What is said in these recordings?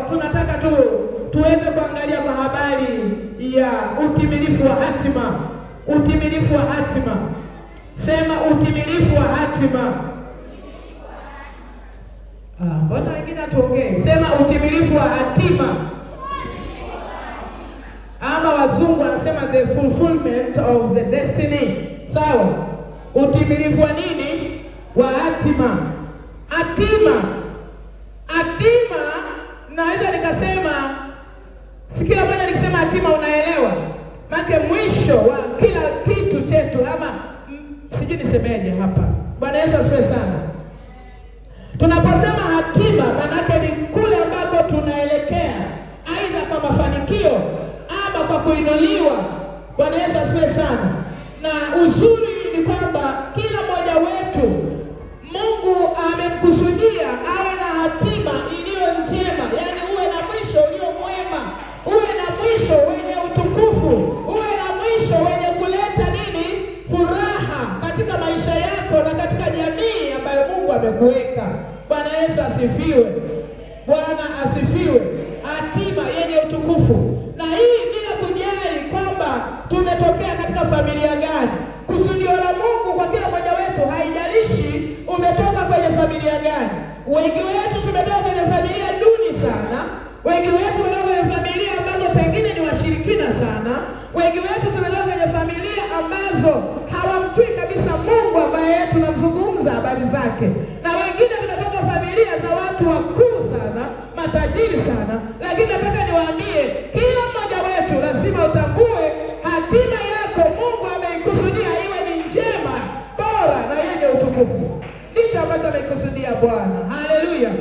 tunataka tuweze kuangalia kwa habari ya utimilifu wa hatima. Utimilifu wa hatima. Sema utimilifu wa hatima. Mbona wengine tuongee? Sema utimilifu wa hatima. Ama wazungu wanasema the fulfillment of the destiny. Sawa? Utimilifu wa nini? Wa hatima. Hatima. Hatima, naweza nikasema, sikila moja nikisema hatima unaelewa. Maana mwisho wa kila kitu chetu, ama sijui nisemeje hapa. Bwana Yesu asifiwe sana. Tunaposema hatima, maana ni kule ambako tunaelekea, aidha kwa mafanikio ama kwa kuinuliwa. Bwana Yesu asifiwe sana. Na uzuri ni kwamba kila mmoja wetu Mungu amemkusudia awe na hatima iliyo njema, yani uwe na mwisho ulio mwema, uwe na mwisho wenye utukufu, uwe na mwisho wenye kuleta nini? Furaha katika maisha yako na katika jamii ambayo Mungu amekuweka. Bwana Yesu asifiwe. Bwana asifiwe. Hatima yenye utukufu. Na hii bila kujali kwamba tumetokea katika familia gani. Kusudio la Mungu kwa kila mmoja wetu haijalishi umetoka kwenye familia gani. Wengi wetu tumetoka kwenye familia duni sana. Wengi wetu tumetoka kwenye familia ambazo pengine ni washirikina sana. Wengi wetu tumetoka kwenye familia ambazo hawamjui kabisa Mungu ambaye tunamzungumza habari zake. Na wengine tumetoka familia za watu wakuu sana, matajiri sana. Lakini nataka niwaambie, kila mmoja wetu lazima utambue hatima yako Mungu ameikusudia iwe ni njema, bora na yenye utukufu. Ndicho ambacho ameikusudia Bwana. Haleluya.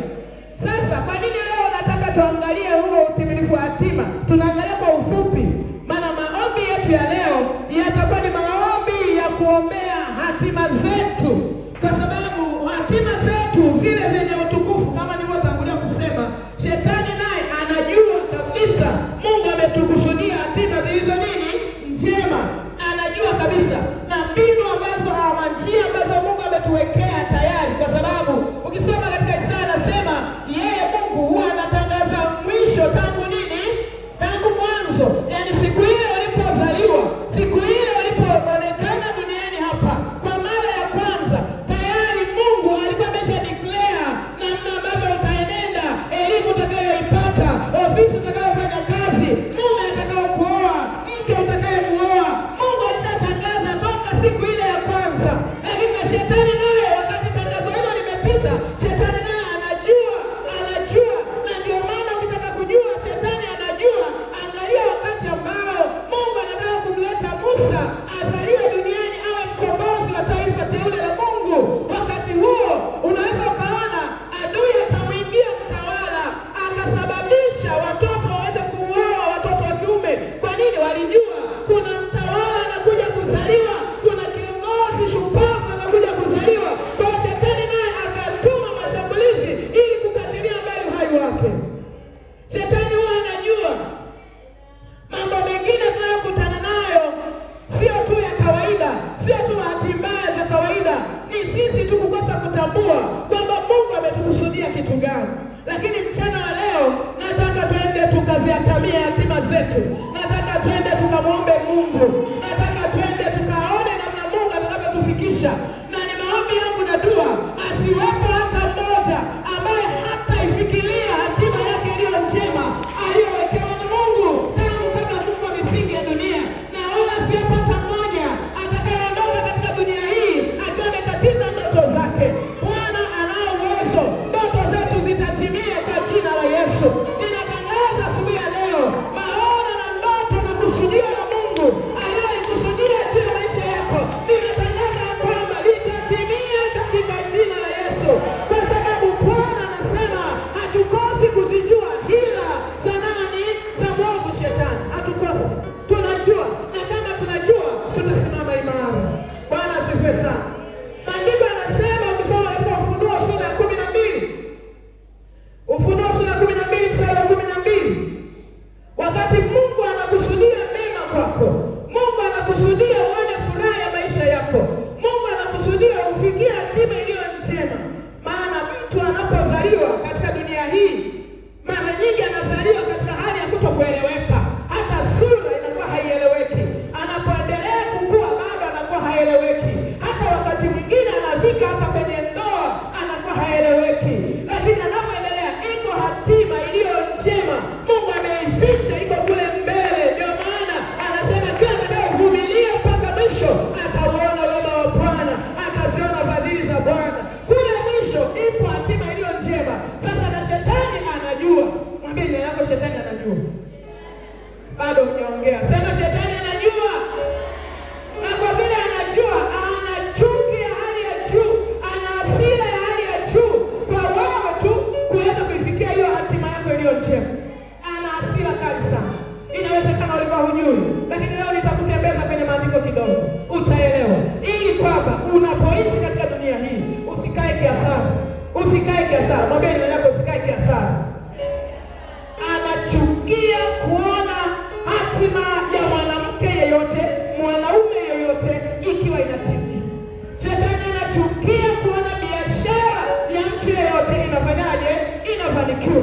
Sasa kwa nini leo nataka tuangalie huo utimilifu wa hatima? Tunaangalia kwa ufupi. Maana maombi yetu ya leo yatakuwa ni maombi ya kuombea hatima zetu. Kwa sababu hatima zetu zile zenye utukufu, kama nilivyotangulia kusema, shetani naye anajua kabisa Mungu ametukusudia hatima zilizo nini? Njema. Anajua kabisa na mbinu ambazo ama njia ambazo Mungu ametuwekea tayari. Kwa sababu ukisoma katika Isaya anasema yeye Mungu huwa anatangaza mwisho tangu nini? Tangu mwanzo. Yani siku ile ulipozaliwa, siku ile ulipoonekana duniani hapa kwa mara ya kwanza, tayari Mungu alikuwa amesha declare namna ambavyo utaenenda, elimu utakayoipata, ofisi utakayofanya kazi, mume atakayokuoa, mke utakayemuoa. Mungu alishatangaza toka siku ile ya kwanza. Lakini na shetani naye wakati tangazo hilo limepita, shetani naye anajua. Na ndio maana ukitaka kujua shetani anajua, angalia wakati ambao Mungu anataka kumleta Musa azaliwe duniani awe mkombozi wa taifa teule la Mungu. Wakati huo unaweza ukaona adui akamwingia mtawala, akasababisha watoto waweze kuuawa, watoto wa kiume. Kwa nini? Walijua kuna mtawala anakuja kuzaliwa, kuna kiongozi shupavu anakuja kuzaliwa. Kwa shetani naye akatuma mashambulizi ili kukatilia mbali uhai wake. Shetani huwa anajua mambo mengine tunayokutana nayo sio tu ya kawaida, sio tu bahati mbaya za kawaida. Ni sisi tu kukosa kutambua kwamba Mungu ametukusudia kitu gani. Lakini mchana wa leo nataka twende tukaziatamia hatima zetu. Nataka twende tukamwombe Mungu. Nataka twende tukaone namna Mungu atakavyotufikisha. Na ni maombi yangu na dua, asiwepo hata mmoja ambaye hata ifikiria hatima yake iliyo njema aliyowekewa na Mungu tangu kabla Mungu wa misingi ya dunia. Na wala asiwepo hata mmoja atakayeondoka katika dunia hii akiwa amekatiza ndoto zake. Bwana anao uwezo, ndoto zetu zitatimia kwa jina la Yesu. Ninatangaza asubuhi ya leo, maono na ndoto na kusudio la Mungu alilolikusudia Mwambie ni yako, shetani anajua. Bado mnaongea. Sema shetani anajua. Na kwa vile anajua, ana chuki ya hali ya juu, ana hasira ya hali ya juu kwa wewe tu kuweza kuifikia hiyo hatima yako iliyo njema. Ana hasira kali sana. Inawezekana ulikuwa hujui, lakini leo nitakutembeza kwenye maandiko kidogo, utaelewa. Ili kwamba unapoishi katika dunia hii, usikae kiasara. Usikae kiasara. Mwambie neno lako, usikae kiasara. Anachukia kuona hatima ya mwanamke yeyote, mwanaume yeyote ikiwa inatimia. Shetani anachukia kuona biashara ya mtu yeyote inafanyaje? Inafanikiwa.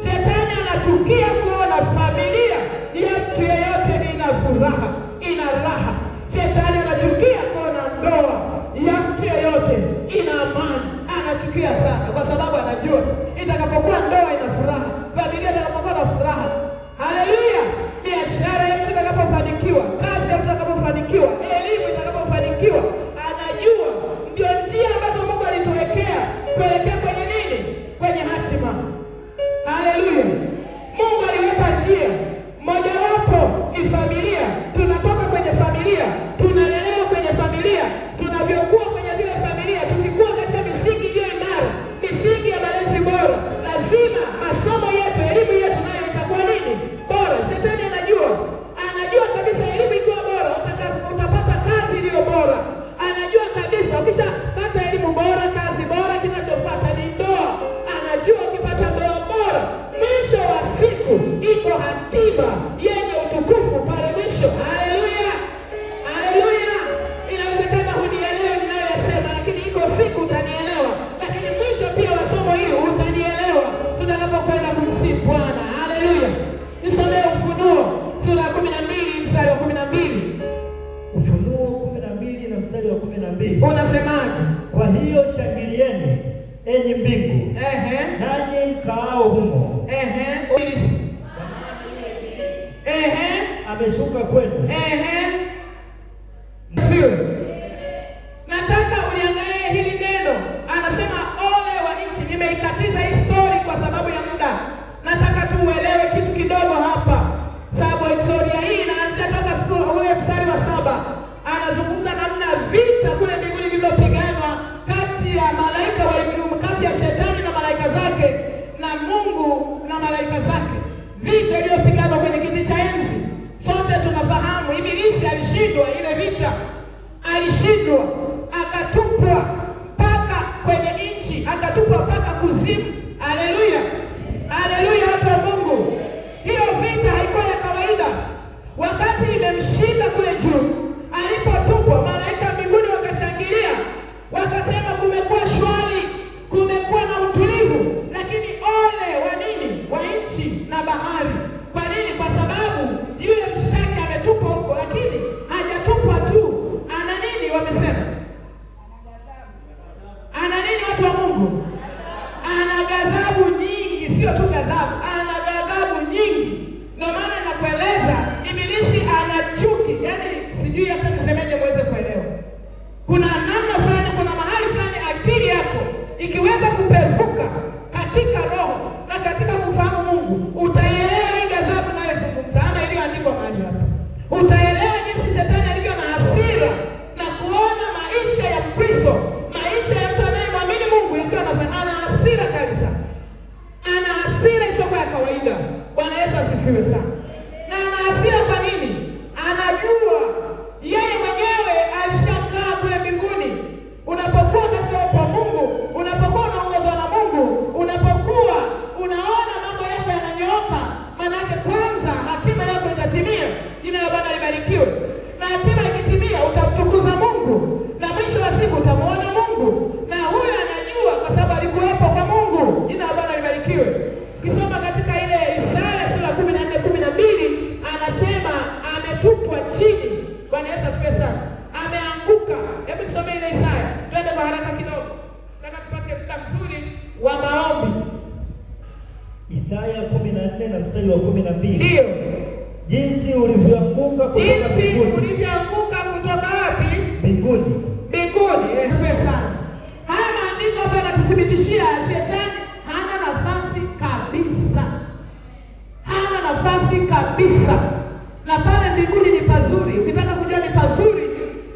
Shetani anachukia kuona familia ya mtu yeyote ina furaha, ina raha. Shetani anachukia kuona ndoa ya mtu yeyote ina amani. Anachukia sana kwa sababu anajua itakapokuwa ndoa ina furaha, familia itakapokuwa na furaha, haleluya, biashara ya mtu itakapofanikiwa, kazi ya mtu itakapofanikiwa, elimu itakapofanikiwa, anajua ndio njia ambazo Mungu alituwekea kuelekea kwenye nini? Kwenye hatima. Haleluya. Mungu aliweka njia. Mojawapo ni familia. Tunatoka kwenye familia, tunalelewa kwenye familia, tunavyokuwa kwenye zile familia, tukikuwa katika misingi iliyo imara, misingi ya malezi bora, lazima masomo yetu, elimu yetu nayo itakuwa nini? Bora. Shetani anajua kabisa elimu ikiwa bora, utapata kazi iliyo bora. Anajua kabisa ukishapata elimu bora, kazi bora, kinachofuata ni ndoa. Anajua ukipata ndoa bora, mwisho wa siku iko hatima yenye utukufu pale mwisho. Haleluya. Haleluya. Inawezekana hunielewi ninayoyasema, lakini iko siku utanielewa. Lakini mwisho pia wa somo hili utanielewa tutakapokwenda kumsifu Bwana. Haleluya. Nisomee Ufunuo sura ya 12 mstari wa 12. Ufunuo 12 na mstari wa 12. Unasemaje? Kwa hiyo shangilieni enyi mbingu, nanyi mkaao humo. Ameshuka kwenu. Nataka uliangalie hili neno. Anasema ole wa nchi. Nimeikatiza hii story kwa sababu ya muda. Nataka tu uelewe kitu kidogo hapa. Sababu historia hii inaanzia toka ule mstari wa 7. Anazungumza namna vita kule mbinguni vilivyopiganwa kati ya malaika wa Ibilisi, kati ya shetani na malaika zake na Mungu na malaika zake. Vita iliyopiganwa kwenye kiti cha enzi. Sote tunafahamu Ibilisi alishindwa ile vita. Alishindwa, akatupwa paka kwenye nchi, akatupwa paka kuzimu. Haleluya. Haleluya watu wa Mungu. Hiyo vita haikuwa ya kawaida. Wakati imemshinda kule juu, alipotupwa, malaika mbinguni wakashangilia. Wakasema kumekuwa shwari, kumekuwa na utulivu. Lakini ole wa nini? Wa nchi na bahari. Kwa nini? Kwa sababu yule mshtaki ametupwa huko, lakini hajatupwa tu. Ana nini wamesema? Ana nini watu wa Mungu? Ana ghadhabu nyingi, sio tu ghadhabu, ana ghadhabu nyingi. Ndio maana nakueleza Ibilisi ana chuki. Yaani sijui hata nisemeje muweze kuelewa. Kuna namna fulani, kuna mahali fulani akili yako ikiweza kupevuka katika roho na katika kufahamu Mungu, utaelewa hii ghadhabu ninayozungumza ama iliyoandikwa mahali hapa. Utaelewa jinsi shetani alivyo na hasira na kuona maisha ya Kristo, maisha ya mtu anayemwamini Mungu yakiwa ana hasira kabisa. Ana hasira isiyokuwa ya kawaida. Bwana Yesu asifiwe sana. Na ana hasira kwa nini? Anajua yeye mwenyewe alishakaa kule mbinguni. Unapokuwa katika uwepo wa Mungu, unapokuwa unaongozwa na Mungu, unapokuwa unaona mambo yako yananyooka, maana yake kwanza hatima yako itatimia. Jina la Bwana libarikiwe. Na hatima ikitimia utamtukuza Mungu, na mwisho wa siku utamuona Mungu. Na huyu anajua kwa sababu alikuwepo kwa Mungu. Jina la Bwana libarikiwe. Kisoma katika ile Isaya sura 14:12 anasema ametupwa chini. Bwana Yesu asifiwe sana. Ameanguka. Hebu tusome ile Isaya. Twende kwa haraka kidogo. Nataka tupate muda mzuri wa maombi. Isaya 14 na mstari wa 12. Ndio. Jinsi ulivyoanguka kutoka mbinguni. Ulivyoanguka kutoka wapi? Mbinguni. Mbinguni. Asifiwe sana. Haya maandiko hapa yanatuthibitishia shetani hana nafasi kabisa. nafasi kabisa. Na pale mbinguni ni pazuri. Ukitaka kujua ni pazuri,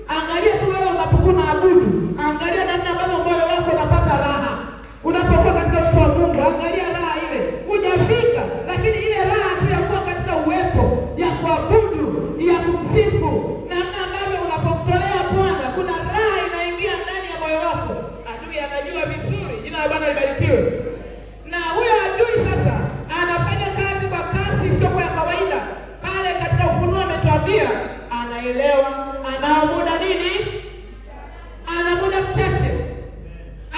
angalia tu wewe unapokuwa unaabudu. Angalia namna ambavyo moyo wako unapata raha. Unapokuwa katika uwepo wa Mungu, angalia raha ile. Hujafika, lakini ile raha tu ya kuwa katika uwepo, ya kuabudu, ya kumsifu, namna ambavyo unapomtolea Bwana, kuna raha inaingia ndani ya moyo wako. Adui anajua vizuri. Jina la Bwana libarikiwe. Na huyo adui sasa anafanya kazi kwa kasi sio kwa kawaida. Pale katika Ufunuo ametuambia anaelewa, ana muda nini? Ana muda mchache.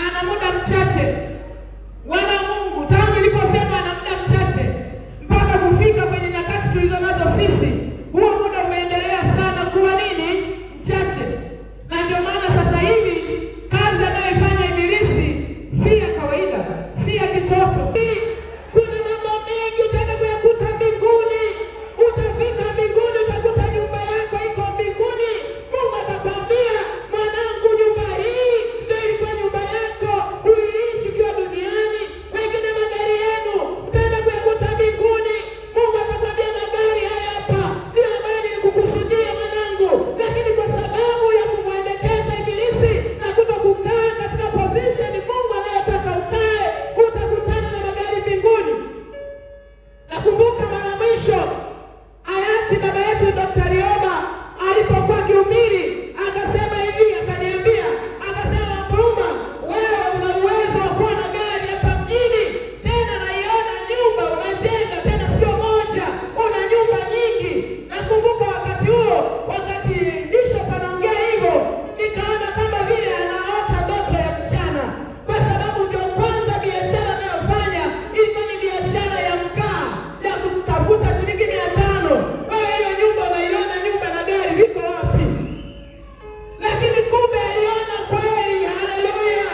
Ana muda mchache. Wana Mungu, tangu iliposema ana muda mchache mpaka kufika kwenye nyakati tulizo nazo sisi, huo muda umeendelea sana kuwa nini? Mchache. Na ndio maana sasa hivi kazi anayofanya ibilisi si ya kawaida, si ya kitoto. Kuna mambo mengi utaenda kuyakuta mbinguni. Utafika mbinguni utakuta nyumba yako iko mbinguni. Mungu atakwambia, mwanangu, nyumba hii ndio ilikuwa nyumba yako uiishi ukiwa duniani. Wengine magari yenu utaenda kuyakuta mbinguni. Mungu atakwambia, magari haya hapa ndio ambayo nilikukusudia mwanangu. Lakini kwa sababu ya kumwendekeza ibilisi na kutokukaa katika position Mungu anayotaka ukae, utakutana na magari mbinguni. Nakumbuka mara mwisho hayati baba yetu Dr. Rioba alipokuwa kiumili, akasema hivi, akaniambia, akasema, Mbruma, wewe una uwezo wa kuwa na gari hapa mjini. Tena naiona nyumba unajenga, tena sio moja, una nyumba nyingi. Nakumbuka wakati huo, wakati Bishop anaongea hivyo, nikaona kama vile anaota ndoto ya mchana. Kwa sababu ndio kwanza biashara anayofanya ilikuwa ni biashara ya mkaa, ya kutafuta shilingi 500. Wewe hiyo nyumba unaiona, nyumba na gari viko wapi? Lakini kumbe aliona kweli. Haleluya.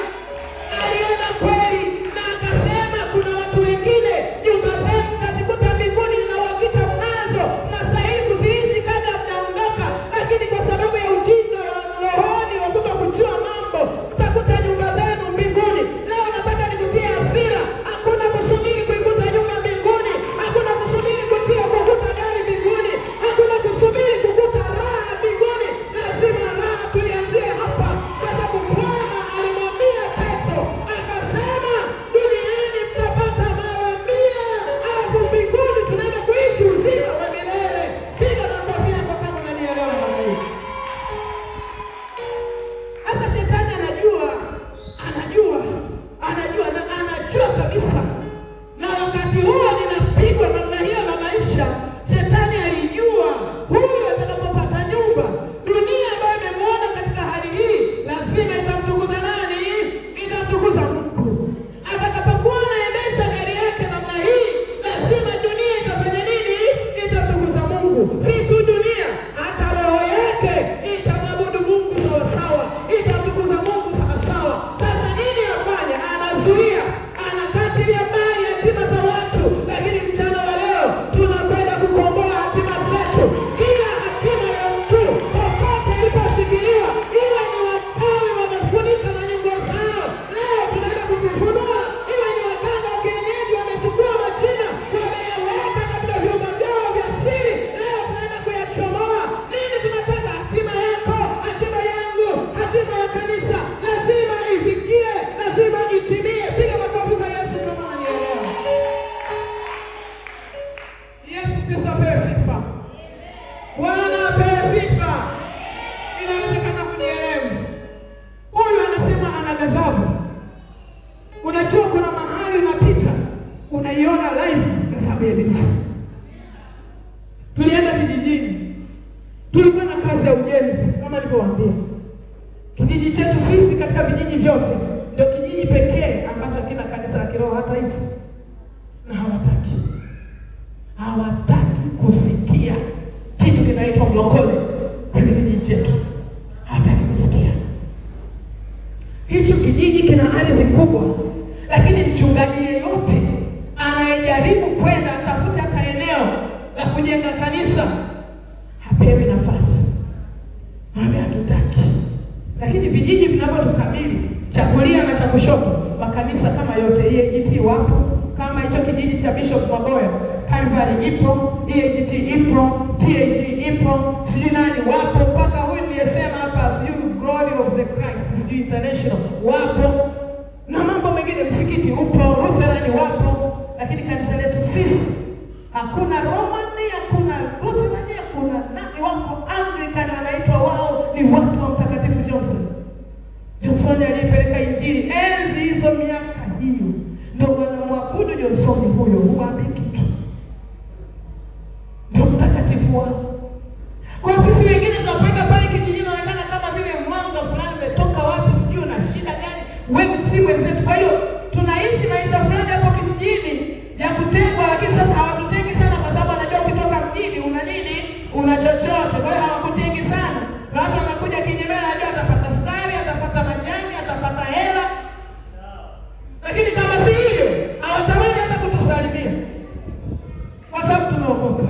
Aliona kweli na akasema, kuna watu wengine nyumba zenu mtazikuta mbinguni na uhakika mnazo, mnastahili kuziishi kabla mnaondoka, lakini kwa sababu ya ujinga wa rohoni wa kutokujua mambo, mtakuta nyumba zenu mbinguni. Leo nataka nikutie hasira. Hakuna kusubiri kuikuta nyumba mbinguni. Hakuna kusubiri kukuta gari mbinguni. Hakuna kusubiri kukuta raha mbinguni. Lazima raha tuianzie hapa, kwa sababu Bwana alimwambia Petro, akasema, duniani mtapata mara 100, alafu mbinguni tunaenda kuishi uzima wa milele. Piga makofi yako kama unanielewa. Hata shetani anajua na anajua kabisa. Na wakati huo ninapigwa namna hiyo na maisha, shetani alijua huyu atakapopata nyumba, dunia ambayo imemwona katika hali hii, lazima itamtukuza nani? Itamtukuza Mungu. Atakapokuwa anaendesha gari yake namna hii, lazima dunia itafanya nini? Itamtukuza Mungu. Si tu dunia, hata roho yake itamwabudu Mungu sawa sawa, itamtukuza Mungu sawa sawa. Sasa nini afanye? Anazuia, anakatilia mbali hatima za watu. Lakini mchana wa leo tunakwenda kukomboa hatima zetu. Kila hatima ya mtu popote iliposhikiliwa, iwe ni wachawi wamefunika na nyumba zao, leo tunaenda kuvifunua. Iwe ni waganga wa kienyeji wamechukua majina, wameyaweka katika vyumba vyao vya siri, leo tunaenda kuyachomoa. Nini tunataka? Hatima yako, hatima yangu, hatima ya kanisa lazima ifikie, lazima itimie. Piga makofi kwa Yesu kama unanielewa. Yesu Kristo apewe sifa. Bwana apewe sifa. Inawezekana kunielewa. Huyu anasema ana ghadhabu. Unajua kuna mahali unapita, unaiona live ghadhabu ya Ibilisi. Tulienda kijijini. Tulikuwa na kazi ya ujenzi kama nilivyowaambia. Kijiji chetu sisi katika vijiji vyote ndio kijiji pekee ambacho hakina kanisa la kiroho hata hivi. Na hawataki kusikia kitu kinaitwa mlokole kwenye kijiji chetu. Hawataki kusikia. Hicho kijiji kina ardhi kubwa, lakini mchungaji yeyote anayejaribu kwenda atafuta hata eneo la kujenga kanisa hapewi nafasi. Mami hatutaki. Lakini vijiji vinavyotukabili cha kulia na cha kushoto, makanisa kama yote EAGT wapo, kama hicho kijiji cha Bishop Maboya Calvary ipo, EAGT ipo, TAG ipo, sijui nani wapo, mpaka huyu niliyesema hapa sijui Glory of the Christ, sijui International wapo, na mambo mengine, msikiti upo, Lutheran wapo, lakini kanisa letu sisi hakuna Roman, hakuna Lutheran, hakuna nani, wako Anglican wanaitwa wao ni watu wa Mtakatifu Johnson. Johnson alipeleka injili enzi hizo, miaka hiyo ndio wanamwabudu Johnson huyo, huambi kitu, ndio mtakatifu wao. Kwa sisi wengine tunapenda pale kijijini, inaonekana kama vile mwanga fulani umetoka wapi, sijui una shida gani, wewe si wenzetu. Kwa hiyo tunaishi maisha fulani hapo kijijini ya kutengwa, lakini sasa hawatutengi sana kwa sababu anajua ukitoka mjini una nini, una chochote. Kwa hiyo hawakutengi sana. Watu wanakuja Kinyemela, anajua atapata sukari, atapata majani, atapata hela. Lakini kama si hivyo, hawatamani hata kutusalimia, kwa sababu tumeokoka.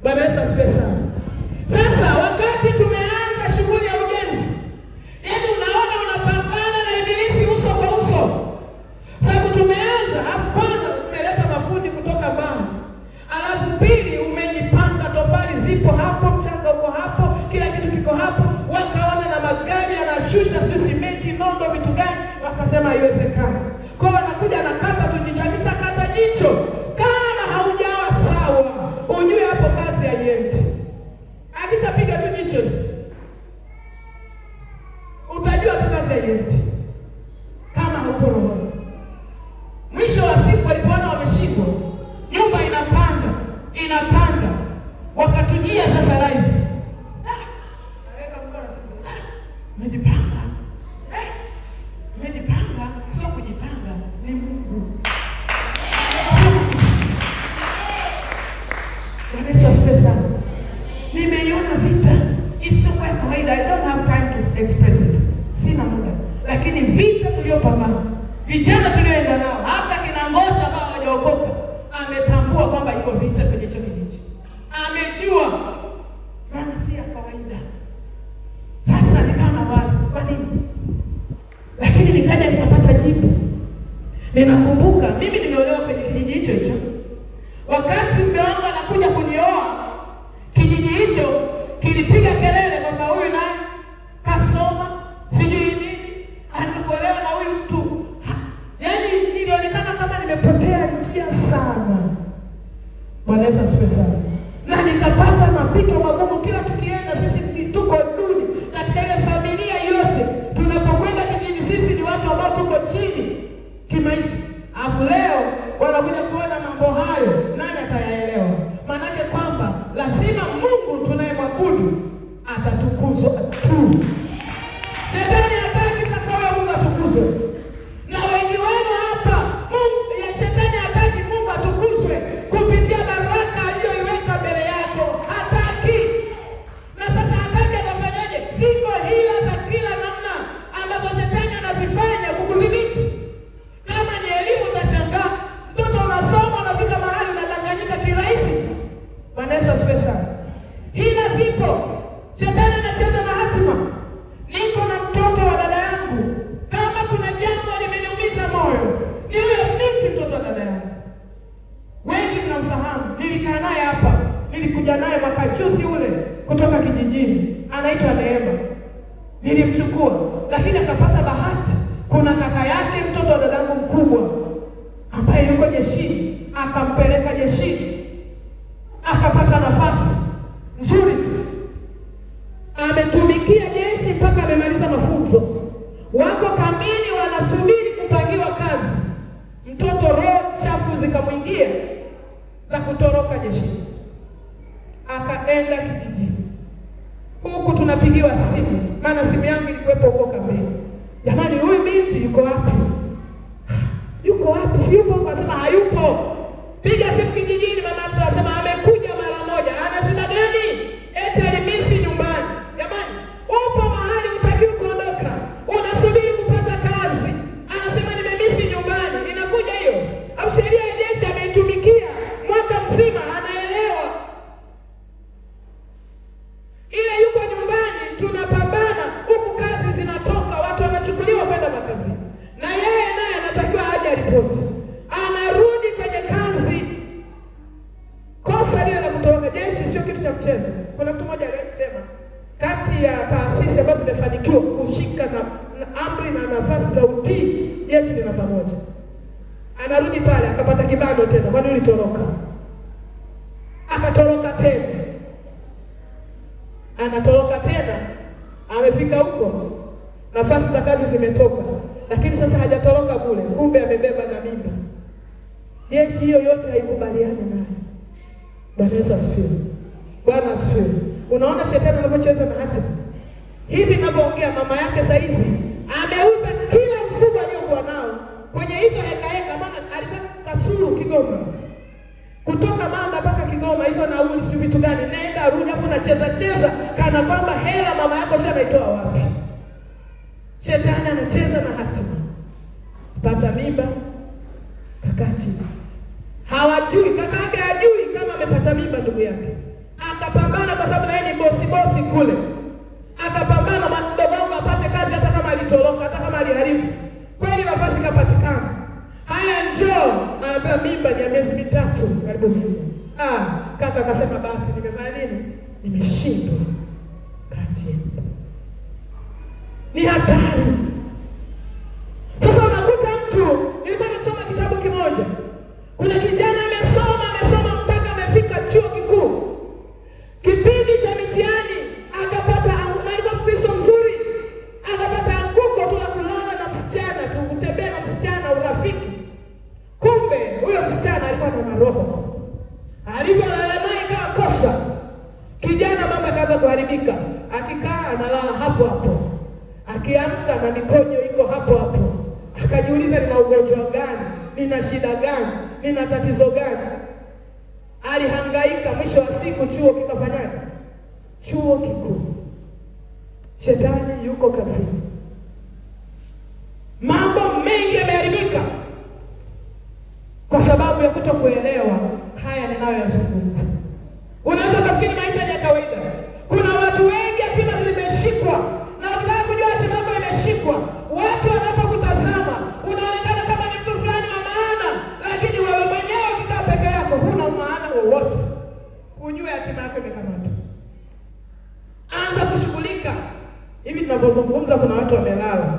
Bwana Yesu asifiwe sana. Sasa wakati tumeanza shughuli ya ujenzi, yaani unaona unapambana na ibilisi uso kwa uso. Sababu tumeanza, kwanza umeleta mafundi kutoka mbali. Alafu pili umejipanga, tofali zipo hapo, mchanga uko hapo, kila kitu kiko hapo. Wakaona na magari yanashusha simenti, nondo, vitu gani, wakasema haiwezekani. Kwa hiyo wanakuja na kata tujichanisha, kata jicho. Kama haujawa sawa, ujue hapo kazi haiendi. Akishapiga tu jicho, utajua tu kazi haiendi kama haupo roho. Mwisho wa siku walipoona wameshindwa, nyumba inapanda, wakatujia sasa live. Mejipanga. Mejipanga, sio kujipanga, ni Mungu. Bwana Yesu asifiwe sana. Nimeiona vita isiyokuwa ya kawaida. I don't have time to express it. Sina muda. Lakini vita tuliyopambana, vijana tulioenda nao, hata kina Ngosha ambao hawajaokoka, ametambua kwamba iko vita kwenye hicho kijiji. Amejua maana si ya kawaida. Sasa nikana wazi, kwa nini? Lakini nikaja nikapata jibu. Ninakumbuka mimi nimeolewa kwenye kijiji hicho hicho. Wakati mume wangu anakuja kunioa, kijiji hicho kilipiga kelele kwamba huyu naye kasoma, sijui nini, anakolewa na huyu mtu. Yaani nilionekana kama nimepotea njia sana. Bwana Yesu asifiwe sana. Na nikapata mapito magumu kila tukienda, sisi tuko duni katika ile familia yote. Tunapokwenda kijiji sisi ni watu ambao tuko chini kimaisha. Afu leo wanakuja kuona mambo hayo, nani atayaelewa? Maanake kwamba lazima Mungu tunayemwabudu atatukuzwa tu. Shetani hataki sasa wewe Mungu atukuzwe. Na wengi wenu hapa, Mungu ya shetani hataki Mungu atukuzwe kupitia baraka aliyoiweka mbele yako. Hataki. Na sasa hataki atafanyaje? Ziko hila za kila namna ambazo shetani anazifanya kukudhibiti. Kama ni elimu utashangaa, mtoto unasoma unafika mahali unadanganyika kirahisi. Bwana Yesu asifiwe sana. Hila zipo. Shetani anacheza na hatima. Niko na mtoto wa dada yangu. Kama kuna jambo limeniumiza moyo, ni huyo binti, mtoto wa dada yangu. Wengi mnamfahamu. Nilikaa naye hapa. Nilikuja naye mwaka juzi ule kutoka kijijini. Anaitwa Neema. Nilimchukua, lakini akapata bahati. Kuna kaka yake mtoto wa dadangu mkubwa ambaye yuko jeshini, akampeleka jeshini. Akapata nafasi nzuri. Ametumikia jeshi mpaka amemaliza mafunzo. Wako kamili wanasubiri kupangiwa kazi. Mtoto roho chafu zikamwingia za kutoroka jeshini. Akaenda kijijini. Huku tunapigiwa simu, maana simu yangu ilikuwepo huko kamili. Jamani, huyu binti yuko wapi? Yuko wapi? Si yupo? Akasema hayupo. Piga simu kijijini, mama mtu anasema amekuja mara moja. Ana shida gani? Eti alimisi nyumbani. Jamani, upo mahali utakiwa kuondoka. Unasubiri kupata kazi. Anasema nimemisi nyumbani. Inakuja hiyo. Au sheria ya jeshi ameitumikia mwaka mzima, anaelewa. Ile yuko nyumbani, tunapambana, huku kazi zinatoka, watu wanachukuliwa kwenda makazini. Na yeye naye anatakiwa aje ripoti. Anarudi kwenye kazi mchezo. Kuna mtu mmoja aliyesema kati ya taasisi ambazo zimefanikiwa kushika na amri na nafasi za utii, jeshi ni namba moja. Anarudi pale akapata kibano tena, kwani ulitoroka? Akatoroka tena. Anatoroka tena, amefika huko, nafasi za kazi zimetoka, lakini sasa hajatoroka bure, kumbe amebeba na mimba. Jeshi hiyo yote haikubaliani naye. Bwana Yesu asifiwe. Bwana asifiwe. Unaona shetani anapocheza na hatima. Hivi ninapoongea mama yake saizi ameuza kila mfugo aliokuwa nao kwenye hizo heka, maana alikuwa Kasulu Kigoma. Kutoka Manda mpaka Kigoma hizo nauli si vitu gani, nenda rudi afu nacheza kana kwamba hela mama yako sio anaitoa wapi. Shetani anacheza na hatima. Pata mimba, kakaa chini. Hawajui, kaka yake hajui kama amepata mimba ndugu yake. Akapambana kwa sababu yeye ni bosi kule. Akapambana mdogo wangu apate kazi hata kama alitoroka, hata kama aliharibu. Kweli nafasi kapatikana. Haya njoo, anapewa mimba ya miezi 3 karibu mimba. Kaka akasema basi nimefanya nini? Nimeshindwa. Kaje. Ni hatari. Sasa unakuta mtu, nilikuwa nasoma kitabu kimoja. Kuna kijana amesoma mpaka amefika chuo kikuu. Kipindi cha mitihani akapata alikuwa Mkristo mzuri. Akapata anguko tu la kulala na msichana, tu kutembea na msichana urafiki. Kumbe huyo msichana alikuwa na maroho. Alipolala naye kama kosa. Kijana mama kaanza kuharibika. Akikaa analala hapo hapo. Akiamka na mikonyo iko hapo hapo. Akajiuliza nina ugonjwa gani? Nina shida gani? Nina tatizo gani? Alihangaika, mwisho wa siku chuo kikafanyaje? Chuo kikuu. Shetani yuko kazini. Mambo mengi yameharibika kwa sababu ya kutokuelewa haya ninayoyazungumza. Unaweza kufikiri maisha ni ya kawaida. Kuna watu wengi hatima zimeshikwa, na ukitaka kujua hatima yako imeshikwa, watu wanapokutazama unaonekana kama ni mtu fulani wa maana, lakini wewe mwenyewe ukikaa peke yako huna maana wowote. Ujue hatima yako imekamatwa. Anza kushughulika. Hivi tunapozungumza kuna watu wamelala,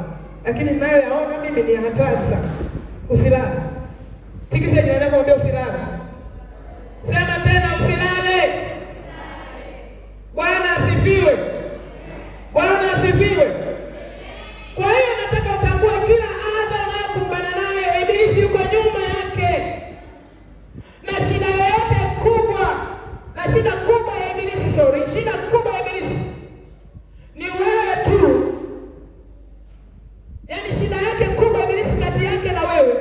lakini nayo yaona mimi ni hatari sana. Usilale. Tikisa jirani yako mwambie usilale. Sema tena usilale. Bwana asifiwe. Bwana asifiwe. Kwa hiyo nataka utambue kila adha unayokumbana nayo ibilisi yuko nyuma yake. Na shida yoyote kubwa, na shida kubwa ya ibilisi, shida kubwa ya ibilisi ni wewe tu. Yaani shida yake kubwa ibilisi kati yake na wewe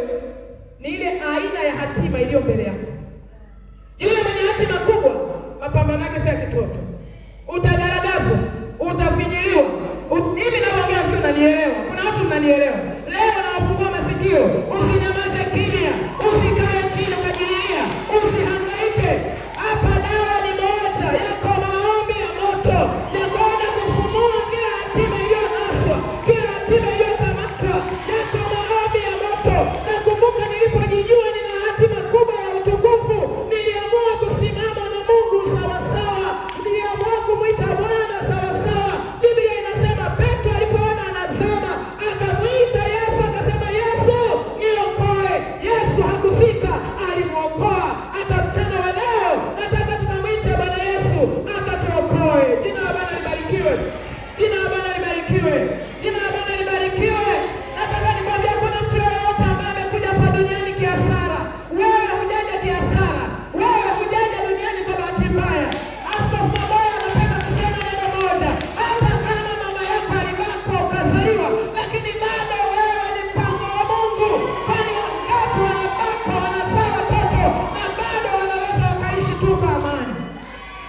ni ile aina ya hatima iliyo mbele yako. Yule mwenye hatima kubwa, mapambano yake sio kitoto. Utagaragazwa, utafinyiliwa. Hivi naongea kitu unanielewa? Kuna watu mnanielewa. Leo nawafungua masikio. Usinyamaze kimya. Usikae chini ukajilia. Usihangaike. Hapa dawa ni moja. Yako maombi ya moto. Ya kwenda kufumua kila hatima iliyonaswa, kila hatima iliyokamatwa. Yako maombi ya moto. Nakumbuka nilipojijua nina hatima kubwa ya utukufu, niliamua kusimama na Mungu sawa sawa. Niliamua kumwita Bwana sawa sawa. Biblia inasema Petro alipoona anazama, akamwita Yesu akasema, Yesu niokoe. Yesu hakusita, alimuokoa. Hata mchana wa leo nataka tunamwita Bwana Yesu akatuokoe. Jina la Bwana libarikiwe. Jina la Bwana libarikiwe. Jina la Bwana libarikiwe. Nataka nikwambie kuna mtu yoyote ambaye amekuja hapa duniani kiasara. Wewe hujaja kiasara. Wewe hujaja duniani kwa bahati mbaya. Askofu Maboya anapenda kusema neno moja. Hata kama mama yako alibako ukazaliwa, lakini bado wewe ni mpango wa Mungu. Kwani wangapi wanabako wanazaa watoto na bado wanaweza wakaishi tu kwa amani.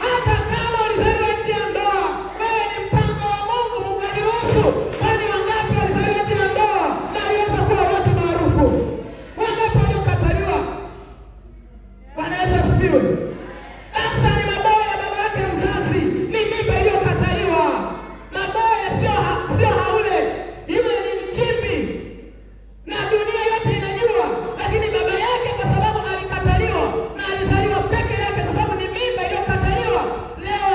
Hata kama ulizaliwa nje ya ndoa, wewe ni mpango wa Mungu. Mungu aliruhusu. Kwani wangapi walizaliwa nje ya ndoa na waliweza kuwa watu maarufu? Wangapi waliokataliwa? Bwana Yesu asifiwe. Daktari Maboya baba yake mzazi ni mimba iliyokataliwa. Maboya sio haule. Yule ni mchimbi. Na dunia yote inajua, lakini baba yake kwa sababu alikataliwa na alizaliwa peke yake kwa sababu ni mimba iliyokataliwa, leo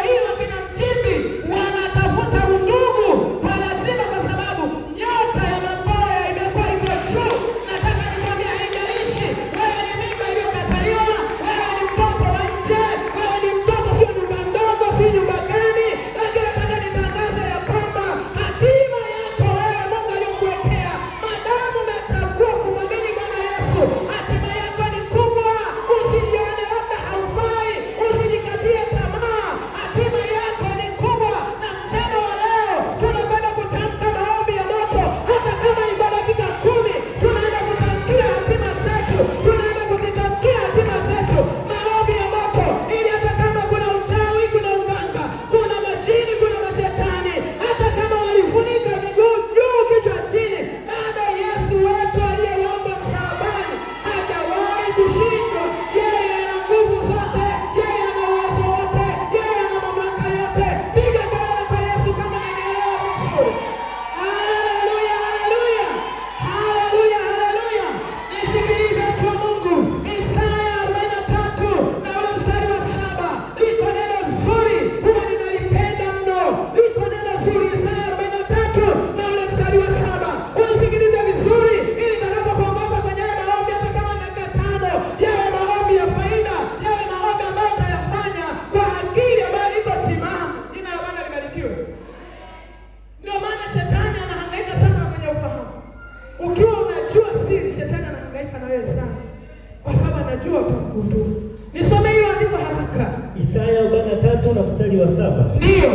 kuabudu. Nisome hilo andiko haraka. Isaya 43 na mstari wa 7. Ndio.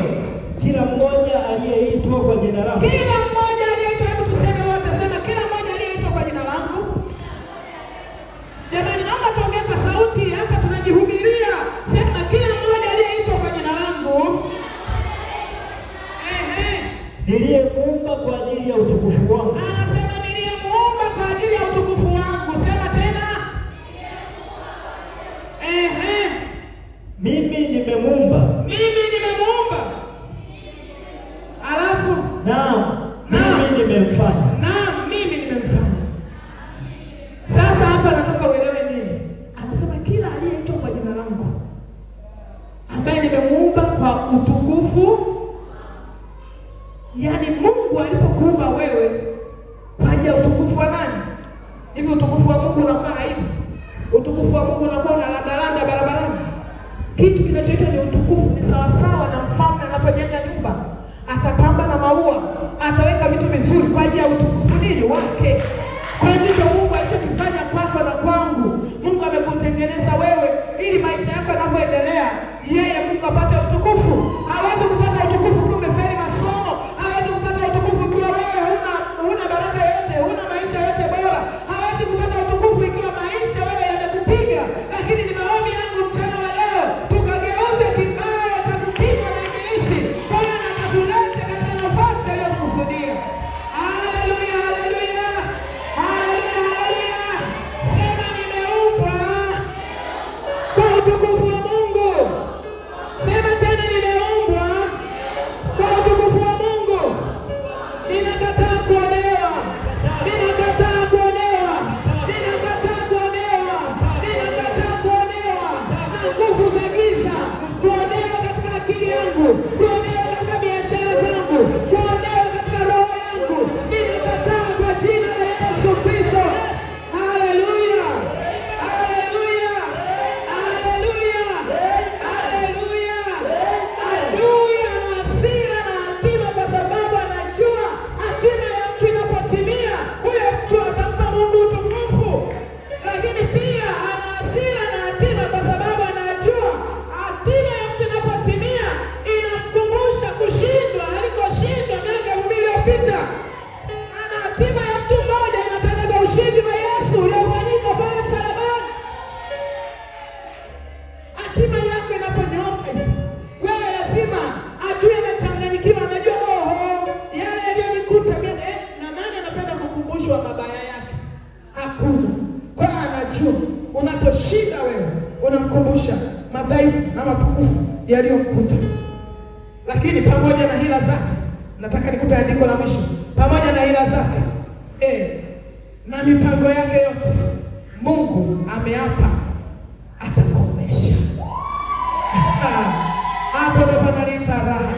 Kila mmoja aliyeitwa kwa jina langu. Kila mmoja aliyeitwa, hebu tuseme wote, sema kila mmoja aliyeitwa kwa jina langu. Jamani, naomba tuongee kwa sauti hapa, tunajihubiria. Sema kila mmoja aliyeitwa kwa jina langu. Niliyemuumba kwa ajili ya utukufu wangu. Anasema niliyemuumba kwa ajili ya utukufu wangu. Sema tena. Mimi nimemuumba. Mimi nimemuumba. Alafu mimi nimemfanya. Mimi nimemfanya. Sasa hapa nataka uelewe nini? Anasema kila aliyeitwa kwa jina langu, ambaye nimemuumba kwa utukufu. Yaani Mungu alipokuumba wewe kwa ajili ya utukufu wa nani? Hivi utukufu wa Mungu unakuwa aibu? Utukufu wa Mungu unakuwa unalandalanda barabarani? Kitu kinachoitwa ni utukufu ni sawasawa na mfalme anapojenga nyumba, atapamba na maua, ataweka vitu vizuri kwa ajili ya utukufu nini wake. Kwa hiyo ndicho Mungu alichokifanya kwako na kwangu. Mungu amekutengeneza wewe ili maisha yako yanapoendelea, yeye Mungu apate utukufu. Hawezi kupata utukufu ukiwa umefeli masomo, hawezi kupata utukufu ukiwa wewe huna baraka yote, huna maisha yote bora. Hawezi kupata utukufu ikiwa maisha wewe yamekupiga. Lakini ni maombi yangu mchana wa leo, tukageuze kibaya cha kupigwa na ibilisi, Bwana akatulete katika nafasi aliyokusudia. Haleluya, haleluya. Haleluya, haleluya. Sema nimeumbwa kwa utukufu wa Mungu. Sema tena nimeumbwa kwa utukufu wa Mungu. Ninakataa kuonewa. Ninakataa kuonewa. Ninakataa kuonewa. Ninakataa kuonewa na nguvu za giza. Kuonewa katika akili yangu. Kuonewa katika biashara zangu. Kuonewa katika roho yangu. Ninakataa kwa jina la Yesu Kristo. Haleluya. Haleluya. Haleluya. Haleluya. Adui ana hasira na hatima kwa sababu anajua hatima ya mtu inapotimia, huyo mtu atampa Mungu utukufu. Lakini pia ana hasira na hatima kwa sababu anajua hatima ya mtu inapotimia inamkumbusha kushindwa alikoshindwa miaka 2000 iliyopita. Ana hatima ya mtu mmoja inatangaza ushindi wa Yesu uliofanyika pale msalabani. Hatima yako inaponyooka, wewe lazima adui anachanganyikiwa, anajua yale yaliyonikuta na nani anapenda kukumbushwa mabaya yake? Hakuna. Kwa anajua unaposhinda wewe unamkumbusha madhaifu na mapungufu yaliyomkuta. Lakini pamoja na hila zake, nataka nikupe andiko la mwisho. Pamoja na hila zake na mipango yake yote, Mungu ameapa atakomesha. Hapo ndo panaleta raha.